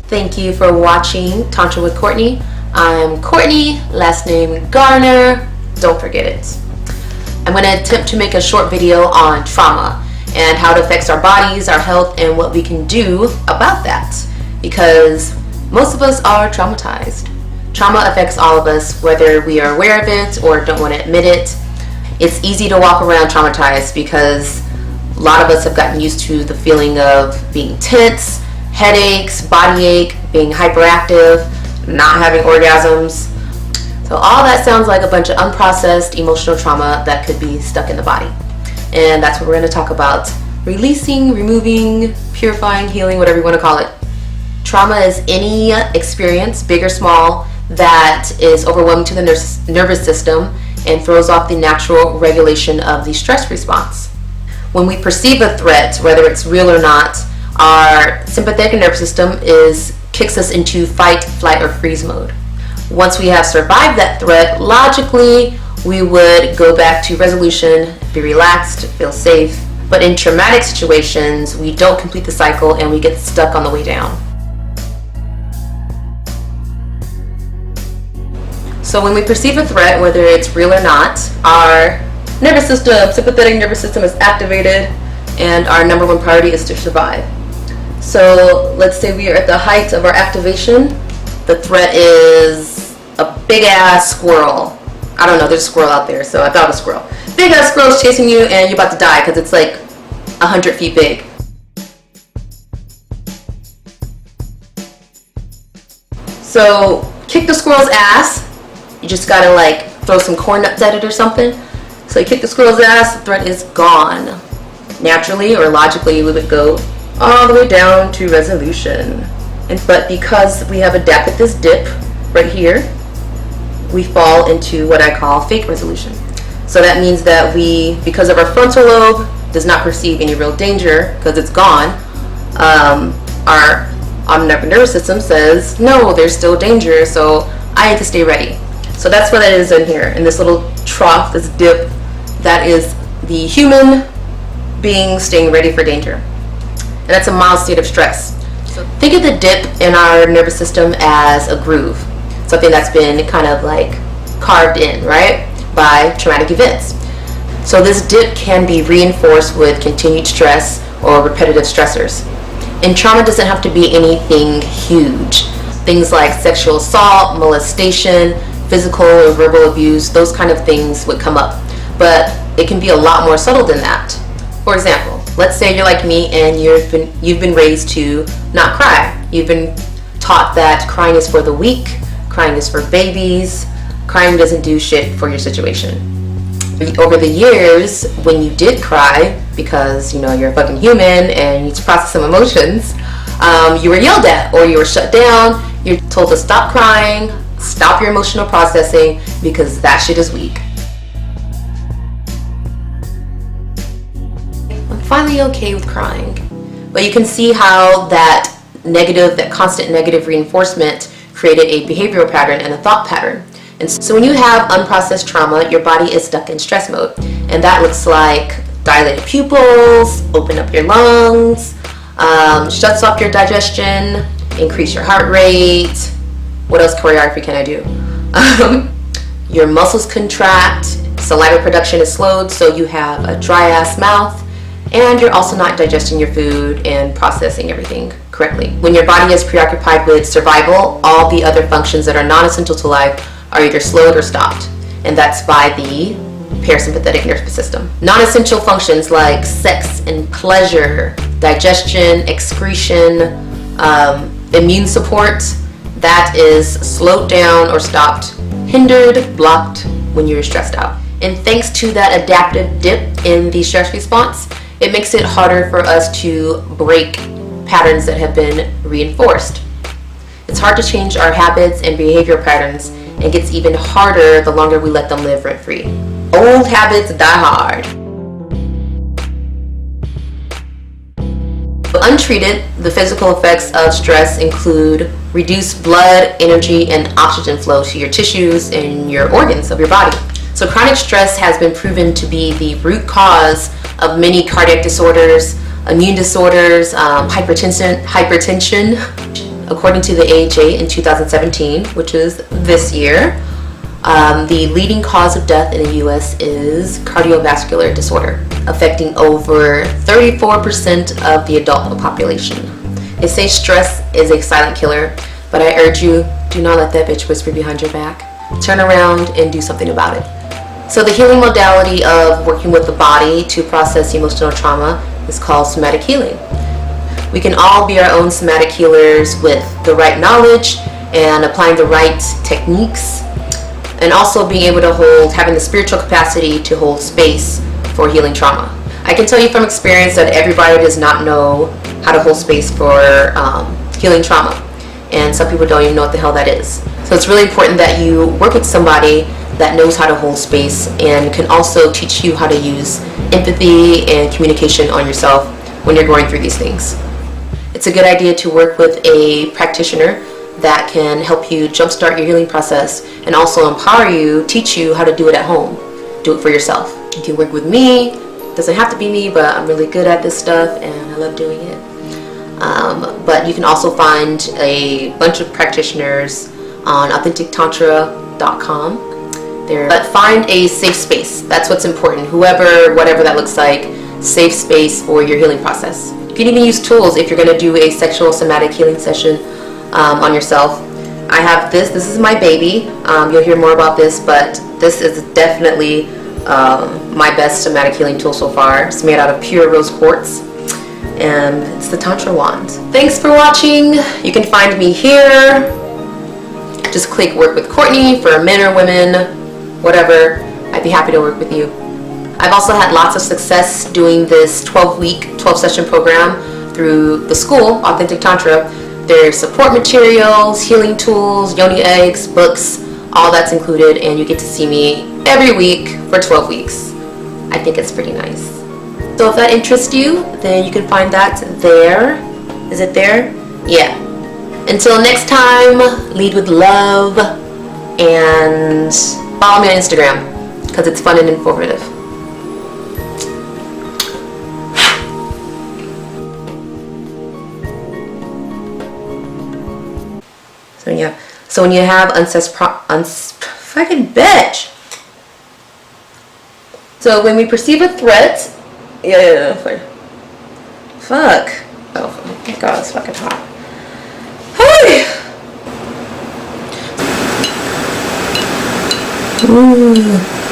Thank you for watching Tantra with Courtney. I'm Courtney, last name Garner. Don't forget it. I'm going to attempt to make a short video on trauma and how it affects our bodies, our health, and what we can do about that. Because most of us are traumatized. Trauma affects all of us, whether we are aware of it or don't want to admit it. It's easy to walk around traumatized because a lot of us have gotten used to the feeling of being tense, headaches, body ache, being hyperactive, not having orgasms. So all that sounds like a bunch of unprocessed emotional trauma that could be stuck in the body. And that's what we're going to talk about. Releasing, removing, purifying, healing, whatever you want to call it. Trauma is any experience, big or small, that is overwhelming to the nervous system and throws off the natural regulation of the stress response. When we perceive a threat, whether it's real or not, our sympathetic nervous system kicks us into fight, flight, or freeze mode. Once we have survived that threat, logically, we would go back to resolution, be relaxed, feel safe. But in traumatic situations, we don't complete the cycle and we get stuck on the way down. So when we perceive a threat, whether it's real or not, our nervous system, sympathetic nervous system is activated and our number one priority is to survive. So let's say we are at the height of our activation. The threat is a big ass squirrel. I don't know, there's a squirrel out there, so I thought a squirrel. Big ass squirrel is chasing you and you're about to die because it's like 100 feet big. So kick the squirrel's ass. You just gotta like throw some corn nuts at it or something. So you kick the squirrel's ass, the threat is gone. Naturally or logically, we would go all the way down to resolution. But because we have adapted this dip right here, we fall into what I call fake resolution. So that means that because of our frontal lobe does not perceive any real danger because it's gone, our autonomic nervous system says, no, there's still danger, so I need to stay ready. So that's what it is in here, in this little trough, this dip. That is the human being staying ready for danger. And that's a mild state of stress. So think of the dip in our nervous system as a groove. Something that's been kind of like carved in, right, by traumatic events. So this dip can be reinforced with continued stress or repetitive stressors. And trauma doesn't have to be anything huge. Things like sexual assault, molestation, physical or verbal abuse, those kind of things would come up. But it can be a lot more subtle than that. For example, let's say you're like me and you've been raised to not cry. You've been taught that crying is for the weak, crying is for babies, crying doesn't do shit for your situation. Over the years, when you did cry, because you're a fucking human and you need to process some emotions, you were yelled at or you were shut down. You're told to stop crying, stop your emotional processing because that shit is weak. I'm finally okay with crying. But you can see how that constant negative reinforcement created a behavioral pattern and a thought pattern. And so when you have unprocessed trauma, your body is stuck in stress mode. And that looks like dilated pupils, open up your lungs, shuts off your digestion, increase your heart rate. What else choreography can I do? Your muscles contract, saliva production is slowed, so you have a dry ass mouth, and you're also not digesting your food and processing everything correctly. When your body is preoccupied with survival, all the other functions that are non-essential to life are either slowed or stopped, and that's by the parasympathetic nervous system. Non-essential functions like sex and pleasure, digestion, excretion, immune support, that is slowed down or stopped, hindered, blocked when you're stressed out. And thanks to that adaptive dip in the stress response, it makes it harder for us to break patterns that have been reinforced. It's hard to change our habits and behavior patterns, and gets even harder the longer we let them live rent-free. Old habits die hard. Untreated, the physical effects of stress include reduced blood, energy, and oxygen flow to your tissues and your organs of your body. So chronic stress has been proven to be the root cause of many cardiac disorders, immune disorders, hypertension, According to the AHA in 2017, which is this year, the leading cause of death in the US is cardiovascular disorder, affecting over 34% of the adult population. They say stress is a silent killer, but I urge you, do not let that bitch whisper behind your back. Turn around and do something about it. So the healing modality of working with the body to process emotional trauma is called somatic healing. We can all be our own somatic healers with the right knowledge and applying the right techniques, and also being able to having the spiritual capacity to hold space for healing trauma. I can tell you from experience that everybody does not know how to hold space for healing trauma, and some people don't even know what the hell that is. So it's really important that you work with somebody that knows how to hold space and can also teach you how to use empathy and communication on yourself when you're going through these things. It's a good idea to work with a practitioner that can help you jumpstart your healing process and also empower you, teach you how to do it at home. Do it for yourself. You can work with me. It doesn't have to be me, but I'm really good at this stuff and I love doing it. But you can also find a bunch of practitioners on authentictantra.com. But find a safe space. That's what's important. Whatever that looks like, safe space for your healing process. You can even use tools if you're going to do a sexual somatic healing session on yourself. I have this is my baby. You'll hear more about this, but this is definitely my best somatic healing tool so far. It's made out of pure rose quartz, and it's the Tantra wand. Thanks for watching. You can find me here. Just click work with Courtney for men or women, whatever. I'd be happy to work with you. I've also had lots of success doing this 12-week, 12-session program through the school, Authentic Tantra. There's support materials, healing tools, yoni eggs, books, all that's included, and you get to see me every week for 12 weeks. I think it's pretty nice. So if that interests you, then you can find that there. Is it there? Yeah. Until next time, lead with love, and follow me on Instagram because it's fun and informative. So when you have fucking bitch. So when we perceive a threat, fuck. Oh my god, it's fucking hot. Ooh.